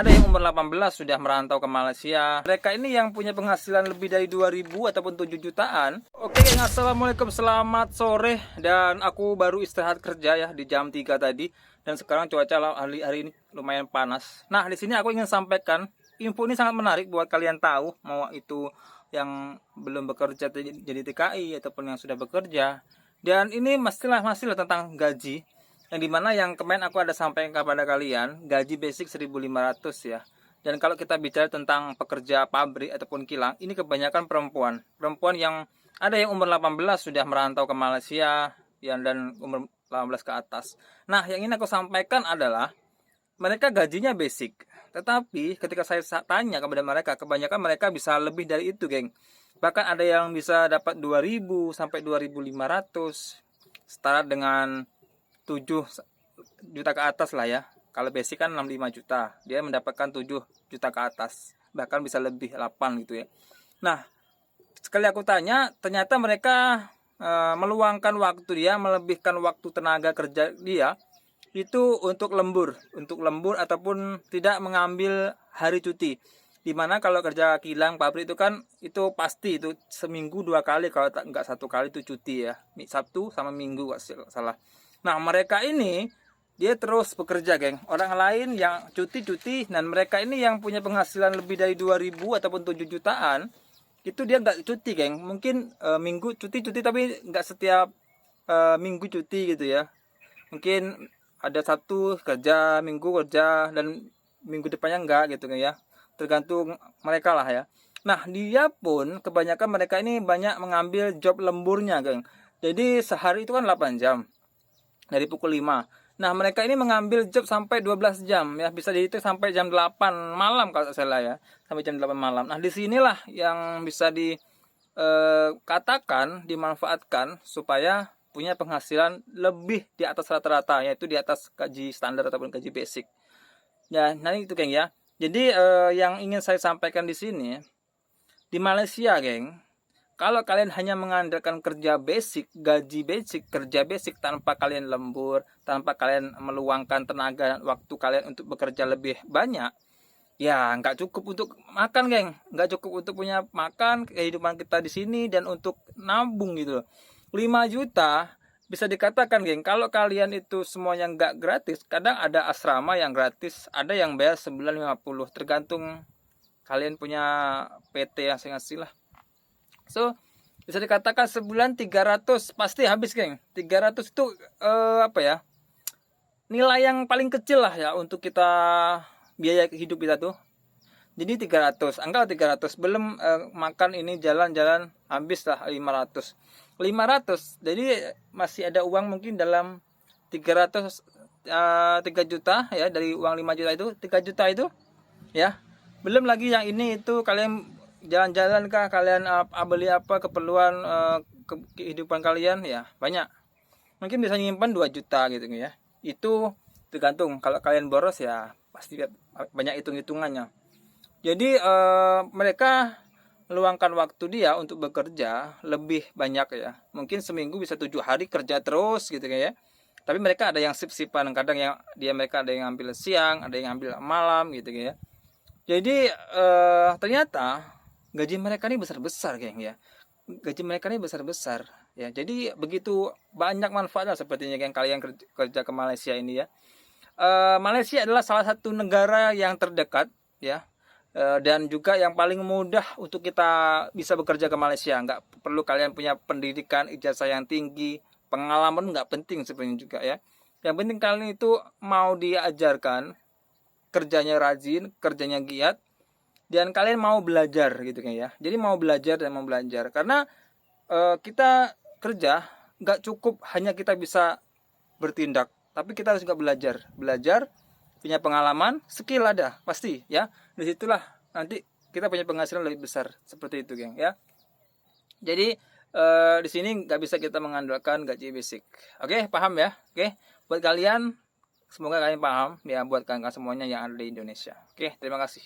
Ada yang umur 18 sudah merantau ke Malaysia. Mereka ini yang punya penghasilan lebih dari 2.000 ataupun 7 jutaan. Oke, geng, assalamualaikum, selamat sore. Dan aku baru istirahat kerja ya di jam 3 tadi. Dan sekarang cuaca hari ini lumayan panas. Nah, di sini aku ingin sampaikan info ini sangat menarik buat kalian tahu, mau itu yang belum bekerja jadi TKI ataupun yang sudah bekerja. Dan ini masih tentang gaji. Yang dimana yang kemarin aku ada sampaikan kepada kalian, gaji basic 1.500 ya. Dan kalau kita bicara tentang pekerja pabrik ataupun kilang, ini kebanyakan perempuan. Perempuan yang ada yang umur 18 sudah merantau ke Malaysia dan umur 18 ke atas. Nah, yang ingin aku sampaikan adalah mereka gajinya basic. Tetapi ketika saya tanya kepada mereka, kebanyakan mereka bisa lebih dari itu, geng. Bahkan ada yang bisa dapat 2.000 sampai 2.500, setara dengan 7 juta ke atas lah ya. Kalau basic kan 65 juta, dia mendapatkan 7 juta ke atas, bahkan bisa lebih 8 gitu ya. Nah, sekali aku tanya, ternyata mereka meluangkan waktu dia, melebihkan waktu tenaga kerja dia itu untuk lembur ataupun tidak mengambil hari cuti. Dimana kalau kerja kilang pabrik itu kan itu pasti itu seminggu 2 kali, kalau enggak 1 kali itu cuti ya, Sabtu sama Minggu nggak salah. Nah, mereka ini dia terus bekerja, geng. Orang lain yang cuti dan mereka ini yang punya penghasilan lebih dari 2.000 ataupun 7 jutaan, itu dia nggak cuti, geng. Mungkin minggu cuti tapi nggak setiap minggu cuti gitu ya. Mungkin ada Sabtu kerja, Minggu kerja, dan minggu depannya enggak gitu ya. Tergantung mereka lah ya. Nah, dia pun kebanyakan mereka ini banyak mengambil job lemburnya, geng. Jadi sehari itu kan 8 jam. Dari pukul 5. Nah, mereka ini mengambil job sampai 12 jam ya, bisa dihitung sampai jam 8 malam kalau saya salah ya, sampai jam 8 malam. Nah, disinilah yang bisa dikatakan dimanfaatkan supaya punya penghasilan lebih di atas rata-rata, yaitu di atas gaji standar ataupun gaji basic. Ya, nanti itu, geng ya. Jadi yang ingin saya sampaikan di sini, di Malaysia, geng, kalau kalian hanya mengandalkan kerja basic, gaji basic, kerja basic tanpa kalian lembur, tanpa kalian meluangkan tenaga dan waktu kalian untuk bekerja lebih banyak, ya nggak cukup untuk makan, geng. Nggak cukup untuk punya makan kehidupan kita di sini dan untuk nabung gitu. 5 juta bisa dikatakan, geng, kalau kalian itu semuanya nggak gratis, kadang ada asrama yang gratis, ada yang bayar sebulan 50, tergantung kalian punya PT yang saya ngasih lah. So, bisa dikatakan sebulan 300 pasti habis, geng. 300 itu apa ya? Nilai yang paling kecil lah ya untuk kita biaya hidup kita tuh. Jadi 300, anggap 300 belum makan ini jalan-jalan habis lah 500. 500. Jadi masih ada uang mungkin dalam 300 3 juta ya, dari uang 5 juta itu 3 juta itu ya. Belum lagi yang ini itu kalian jalan-jalan kah, kalian beli apa keperluan kehidupan kalian ya, banyak. Mungkin bisa nyimpan 2 juta gitu ya. Itu tergantung, kalau kalian boros ya pasti banyak hitung-hitungannya. Jadi mereka meluangkan waktu dia untuk bekerja lebih banyak ya. Mungkin seminggu bisa 7 hari kerja terus gitu ya. Tapi mereka ada yang sip-sipan, kadang yang mereka ada yang ambil siang, ada yang ambil malam gitu ya. Jadi ternyata gaji mereka ini besar-besar, geng ya. Gaji mereka ini besar-besar ya. Jadi begitu banyak manfaatnya sepertinya, geng, kalian kerja ke Malaysia ini ya. Malaysia adalah salah satu negara yang terdekat ya. Dan juga yang paling mudah untuk kita bisa bekerja ke Malaysia. Nggak perlu kalian punya pendidikan, ijazah yang tinggi, pengalaman nggak penting sebenarnya juga ya. Yang penting kalian itu mau diajarkan, kerjanya rajin, kerjanya giat, dan kalian mau belajar gitu kan ya. Jadi mau belajar dan mau belajar, karena kita kerja nggak cukup hanya kita bisa bertindak, tapi kita harus juga belajar, punya pengalaman, skill ada pasti ya. Disitulah nanti kita punya penghasilan lebih besar seperti itu, geng ya. Jadi di sini nggak bisa kita mengandalkan gaji basic. Oke, paham ya? Oke, buat kalian semoga kalian paham ya, buat kalian semuanya yang ada di Indonesia. Oke, terima kasih.